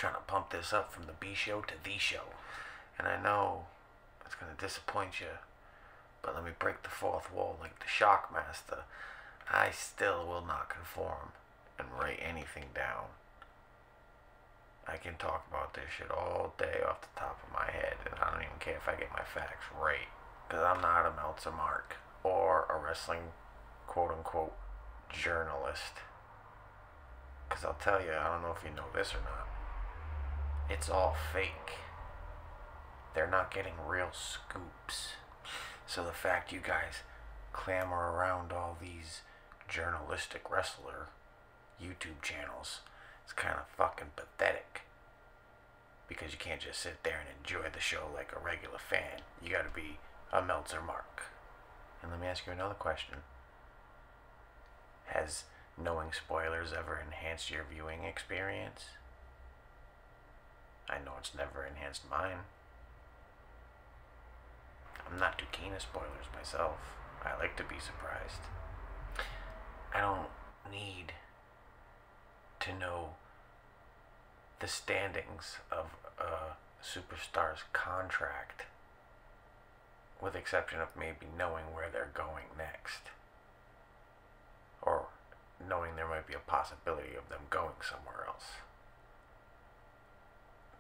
trying to pump this up from the B show to the show. And I know it's going to disappoint you, but let me break the fourth wall like the Shockmaster. I still will not conform and write anything down. I can talk about this shit all day off the top of my head, and I don't even care if I get my facts right, because I'm not a Meltzer Mark or a wrestling quote-unquote journalist. Because I'll tell you, I don't know if you know this or not, it's all fake. They're not getting real scoops. So the fact you guys clamor around all these journalistic wrestler YouTube channels is kind of fucking pathetic. Because you can't just sit there and enjoy the show like a regular fan. You gotta be a Meltzer Mark. And let me ask you another question. Has knowing spoilers ever enhanced your viewing experience? I know it's never enhanced mine. I'm not too keen on spoilers myself. I like to be surprised. I don't need to know the standings of a superstar's contract, with exception of maybe knowing where they're going next, or knowing there might be a possibility of them going somewhere else.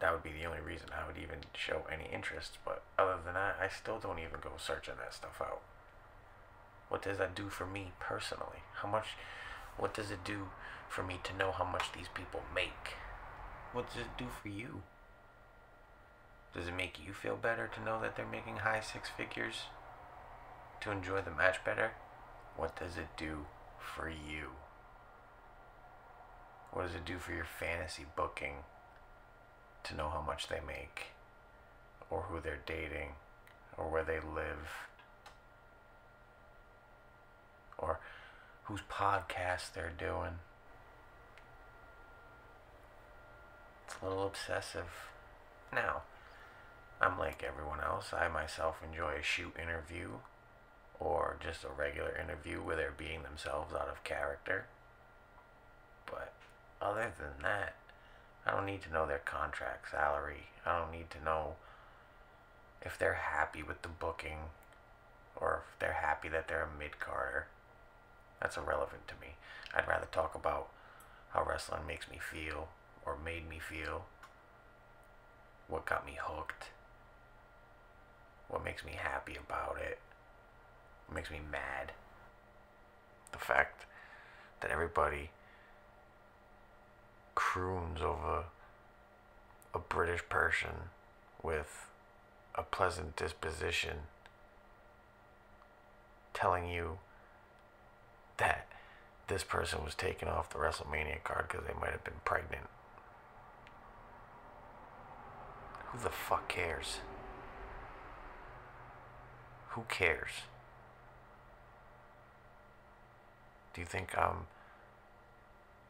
That would be the only reason I would even show any interest, but other than that, I still don't even go searching that stuff out. What does that do for me personally? What does it do for me to know how much these people make? What does it do for you? Does it make you feel better to know that they're making high six figures? To enjoy the match better? What does it do for you? What does it do for your fantasy booking to know how much they make, or who they're dating, or where they live, or whose podcast they're doing? It's a little obsessive. Now, I'm like everyone else. I myself enjoy a shoot interview, or just a regular interview where they're being themselves out of character. But other than that, I don't need to know their contract salary. I don't need to know if they're happy with the booking, or if they're happy that they're a mid-carder. That's irrelevant to me. I'd rather talk about how wrestling makes me feel, or made me feel, what got me hooked, what makes me happy about it, what makes me mad. The fact that everybody croons over a British person with a pleasant disposition telling you that this person was taken off the WrestleMania card because they might have been pregnant. Who the fuck cares? Who cares? Do you think I'm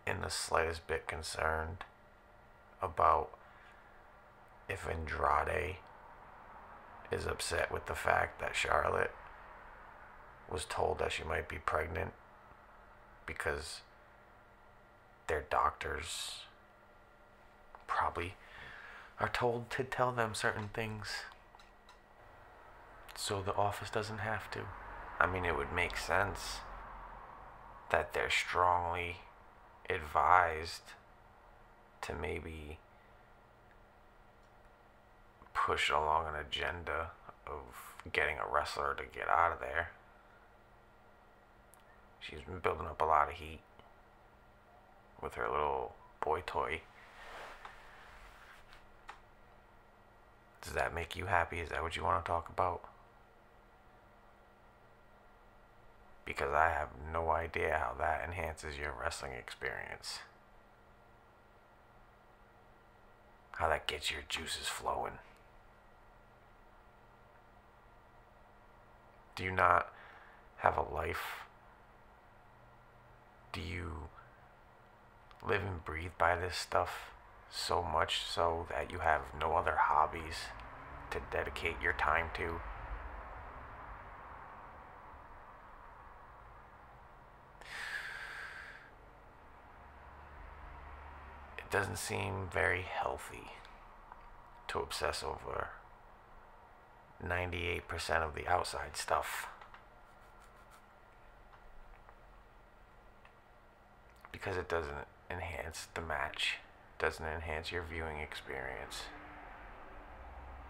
in the slightest bit concerned about if Andrade is upset with the fact that Charlotte was told that she might be pregnant because their doctors probably are told to tell them certain things so the office doesn't have to? I mean, it would make sense that they're strongly advised to maybe push along an agenda of getting a wrestler to get out of there. She's been building up a lot of heat with her little boy toy. Does that make you happy? Is that what you want to talk about? Because I have no idea how that enhances your wrestling experience. How that gets your juices flowing. Do you not have a life? Do you live and breathe by this stuff so much so that you have no other hobbies to dedicate your time to? doesn't seem very healthy to obsess over 98% of the outside stuff. Because it doesn't enhance the match, doesn't enhance your viewing experience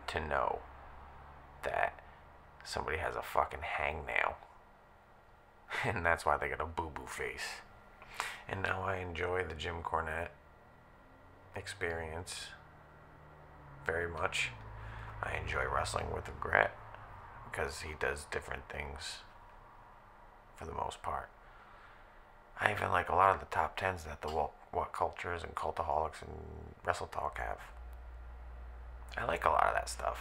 to know that somebody has a fucking hangnail. And that's why they got a boo-boo face. And now I enjoy the Jim Cornette experience very much. I enjoy wrestling with regret because he does different things for the most part. I even like a lot of the top 10s that the What Cultures and Cultaholics and Wrestle Talk have. I like a lot of that stuff.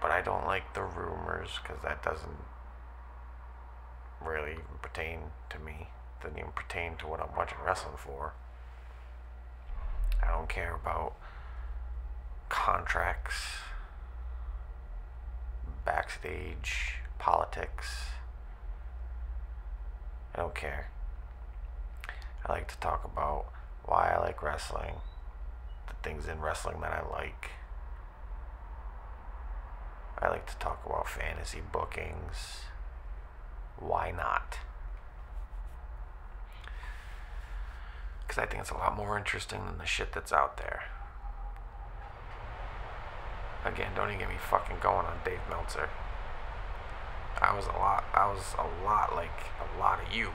But I don't like the rumors because that doesn't really even pertain to me. Doesn't even pertain to what I'm watching wrestling for. I don't care about contracts, backstage politics. I don't care. I like to talk about why I like wrestling, the things in wrestling that I like. I like to talk about fantasy bookings. Why not? Because I think it's a lot more interesting than the shit that's out there. Again, don't even get me fucking going on Dave Meltzer. I was a lot like a lot of you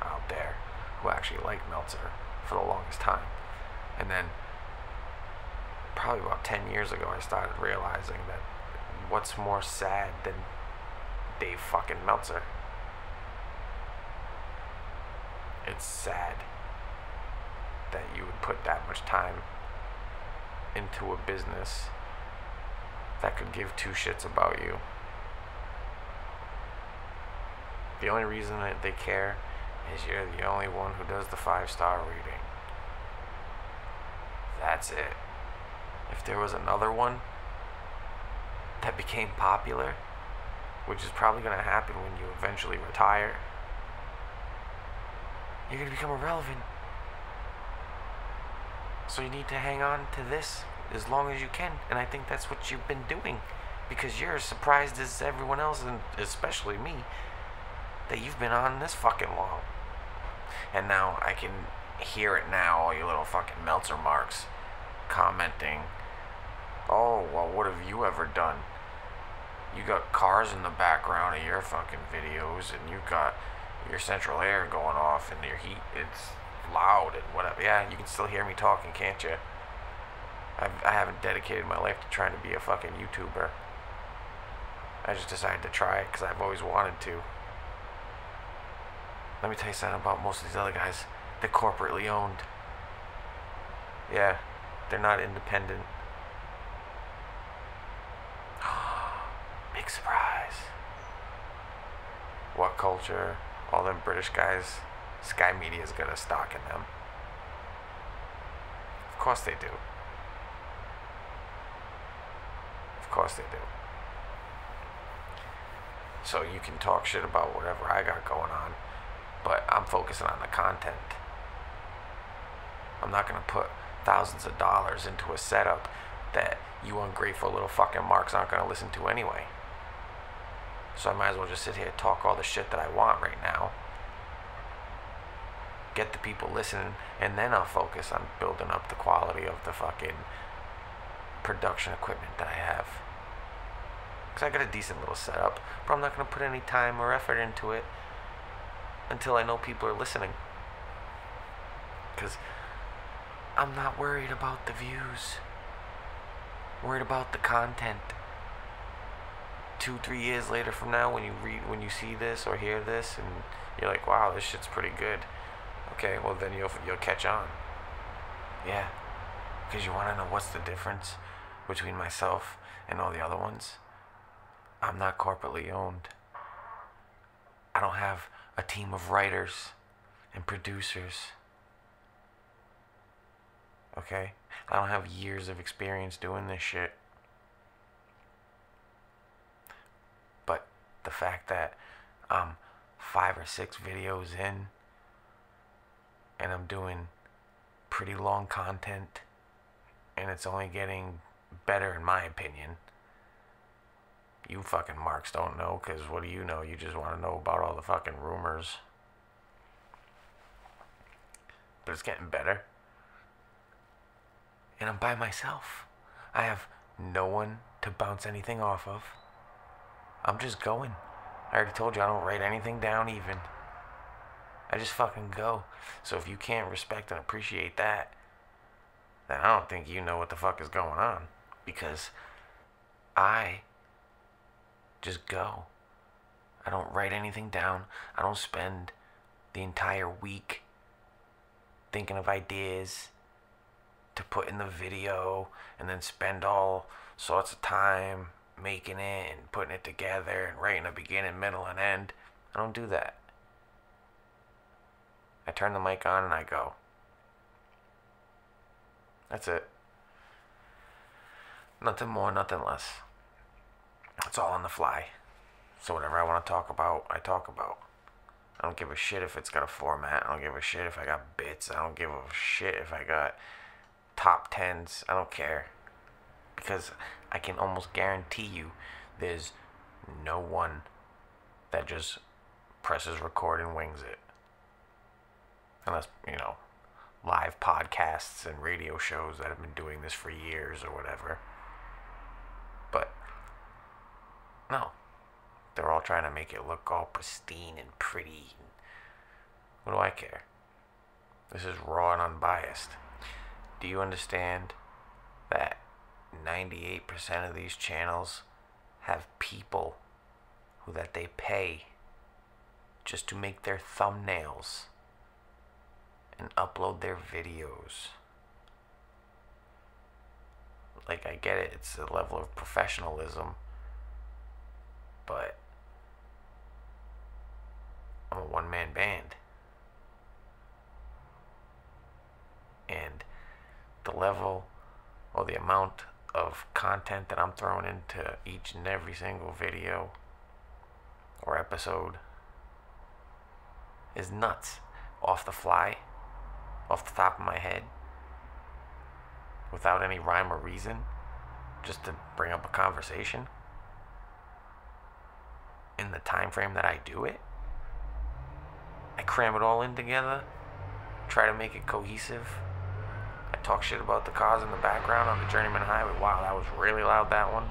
out there who actually liked Meltzer for the longest time. And then probably about 10 years ago I started realizing that what's more sad than Dave fucking Meltzer? It's sad that you would put that much time into a business that could give two shits about you. The only reason that they care is you're the only one who does the 5-star rating. That's it. If there was another one that became popular, which is probably going to happen when you eventually retire, you're going to become irrelevant. So you need to hang on to this as long as you can. And I think that's what you've been doing. Because you're as surprised as everyone else, and especially me, that you've been on this fucking long. And now I can hear it now, all you little fucking Meltzer marks commenting, oh, well, what have you ever done? You got cars in the background of your fucking videos, and you got your central air going off, and your heat, it's loud and whatever. Yeah, you can still hear me talking, can't you? I haven't dedicated my life to trying to be a fucking YouTuber. I just decided to try it because I've always wanted to. Let me tell you something about most of these other guys. They're corporately owned. Yeah, they're not independent. Big surprise. What Culture, all them British guys, Sky Media's got a stock in them. Of course they do. Of course they do. So you can talk shit about whatever I got going on, but I'm focusing on the content. I'm not gonna put thousands of dollars into a setup that you ungrateful little fucking marks aren't gonna listen to anyway. So I might as well just sit here and talk all the shit that I want right now, get the people listening, and then I'll focus on building up the quality of the fucking production equipment that I have. Because I got a decent little setup, but I'm not going to put any time or effort into it until I know people are listening. Because I'm not worried about the views. I'm worried about the content. 2-3 years later from now, when you see this or hear this, and you're like, wow, this shit's pretty good. Okay, well then you'll catch on. Yeah, because you want to know what's the difference between myself and all the other ones. I'm not corporately owned. I don't have a team of writers and producers. Okay? I don't have years of experience doing this shit. But the fact that I'm 5 or 6 videos in and I'm doing pretty long content, and it's only getting better in my opinion. You fucking marks don't know, because what do you know? You just want to know about all the fucking rumors. But it's getting better. And I'm by myself. I have no one to bounce anything off of. I'm just going. I already told you I don't write anything down even. I just fucking go. So if you can't respect and appreciate that, then I don't think you know what the fuck is going on. Because I just go. I don't write anything down. I don't spend the entire week thinking of ideas to put in the video and then spend all sorts of time making it and putting it together and writing a beginning, middle, and end. I don't do that. I turn the mic on and I go. That's it. Nothing more, nothing less. It's all on the fly. So whatever I want to talk about, I talk about. I don't give a shit if it's got a format. I don't give a shit if I got bits. I don't give a shit if I got top tens. I don't care. Because I can almost guarantee you there's no one that just presses record and wings it. Unless, live podcasts and radio shows that have been doing this for years or whatever. But no. They're all trying to make it look all pristine and pretty. What do I care? This is raw and unbiased. Do you understand that 98% of these channels have people that they pay just to make their thumbnails and upload their videos? Like, I get it, it's a level of professionalism, but I'm a one-man band. And the level or the amount of content that I'm throwing into each and every single video or episode is nuts. Off the fly, off the top of my head, without any rhyme or reason, just to bring up a conversation. In the time frame that I do it, I cram it all in together, try to make it cohesive. I talk shit about the cars in the background on the Journeyman Highway. Wow, that was really loud, that one.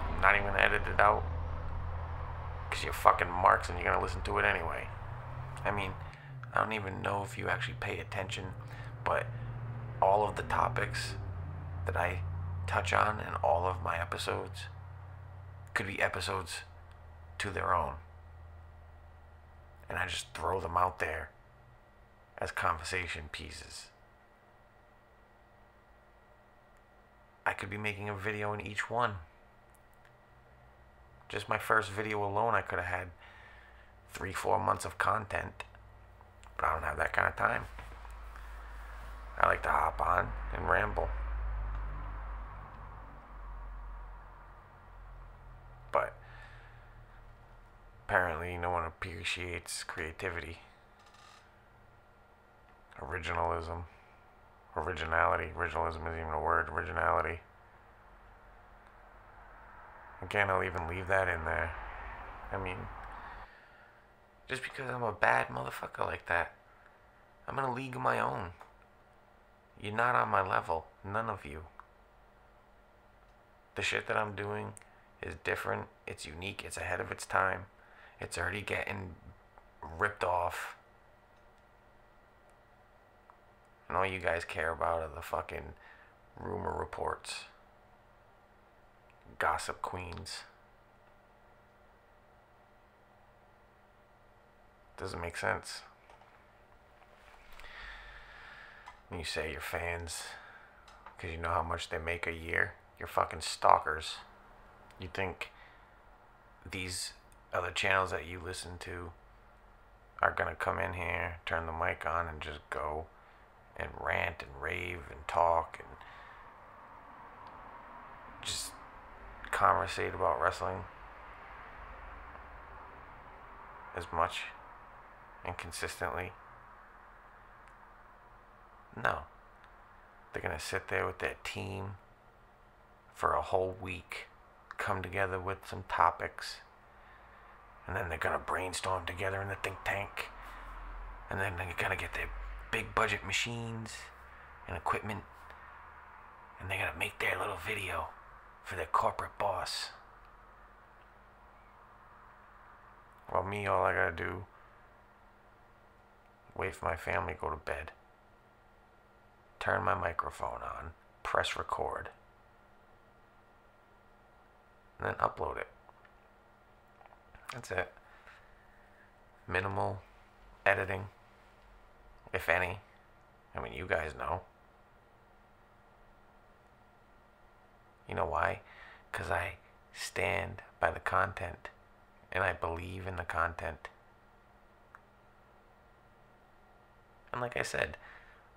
I'm not even gonna edit it out, because you're fucking marks and you're gonna listen to it anyway. I mean, I don't even know if you actually pay attention, but all of the topics that I touch on in all of my episodes could be episodes to their own. And I just throw them out there as conversation pieces. I could be making a video in each one. Just my first video alone, I could have had 3-4 months of content. But I don't have that kind of time. I like to hop on and ramble. But apparently no one appreciates creativity, originalism, originality. Originalism isn't even a word. Originality. Again, I'll even leave that in there. I mean, just because I'm a bad motherfucker like that, I'm in a league of my own. You're not on my level. None of you. The shit that I'm doing is different. It's unique. It's ahead of its time. It's already getting ripped off. And all you guys care about are the fucking rumor reports. Gossip queens. Doesn't make sense. When you say you're fans because you know how much they make a year, you're fucking stalkers. You think these other channels that you listen to are gonna come in here, turn the mic on, and just go and rant and rave and talk and just conversate about wrestling as much and consistently? No. They're going to sit there with their team for a whole week, come together with some topics, and then they're going to brainstorm together in the think tank, and then they're going to get their big budget machines and equipment, and they're going to make their little video for their corporate boss. Well, me, all I got to do, wait for my family to go to bed, turn my microphone on, press record, and then upload it. That's it. Minimal editing, if any. I mean, you guys know. You know why? Because I stand by the content, and I believe in the content. And like I said,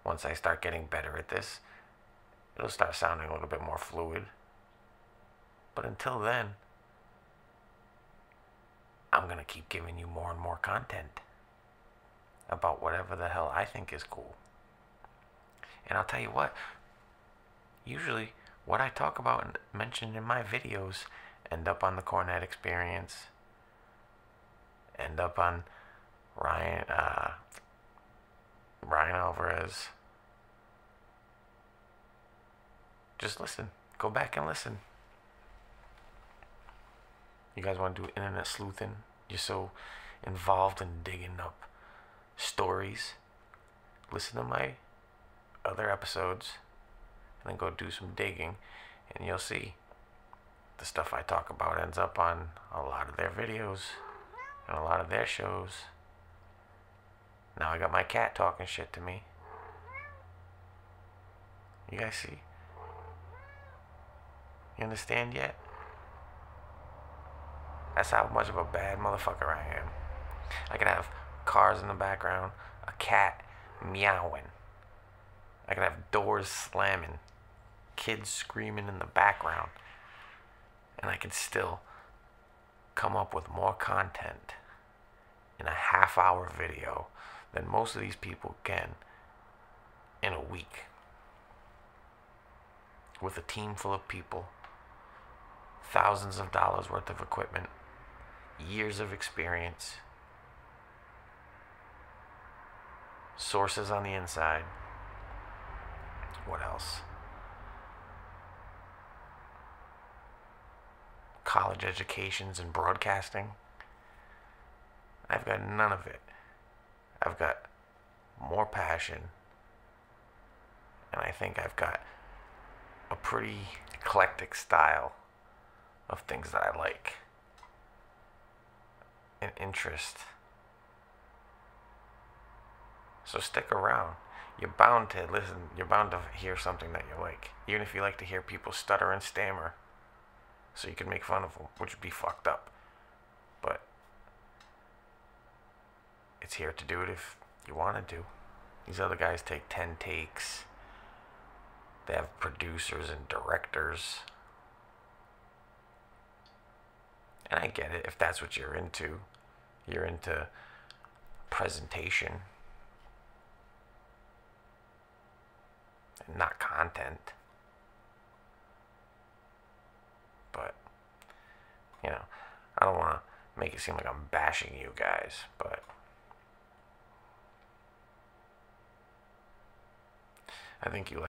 once I start getting better at this, it'll start sounding a little bit more fluid. But until then, I'm going to keep giving you more and more content about whatever the hell I think is cool. And I'll tell you what, usually what I talk about and mention in my videos end up on the Cornet Experience, end up on Ryan Alvarez. Just listen. Go back and listen. You guys want to do internet sleuthing? You're so involved in digging up stories. Listen to my other episodes and then go do some digging, and you'll see the stuff I talk about ends up on a lot of their videos and a lot of their shows. Now I got my cat talking shit to me. You guys see? You understand yet? That's how much of a bad motherfucker I am. I could have cars in the background, a cat meowing. I could have doors slamming, kids screaming in the background, and I could still come up with more content in a half-hour video than most of these people can in a week. With a team full of people, thousands of dollars worth of equipment, years of experience, sources on the inside. What else? College educations in broadcasting. I've got none of it. I've got more passion, and I think I've got a pretty eclectic style of things that I like and interest. So stick around. You're bound to listen. You're bound to hear something that you like, even if you like to hear people stutter and stammer, so you can make fun of them, which would be fucked up. But it's here to do it if you want to do. These other guys take 10 takes. They have producers and directors. And I get it if that's what you're into. You're into presentation and not content. But, you know, I don't want to make it seem like I'm bashing you guys, but I think you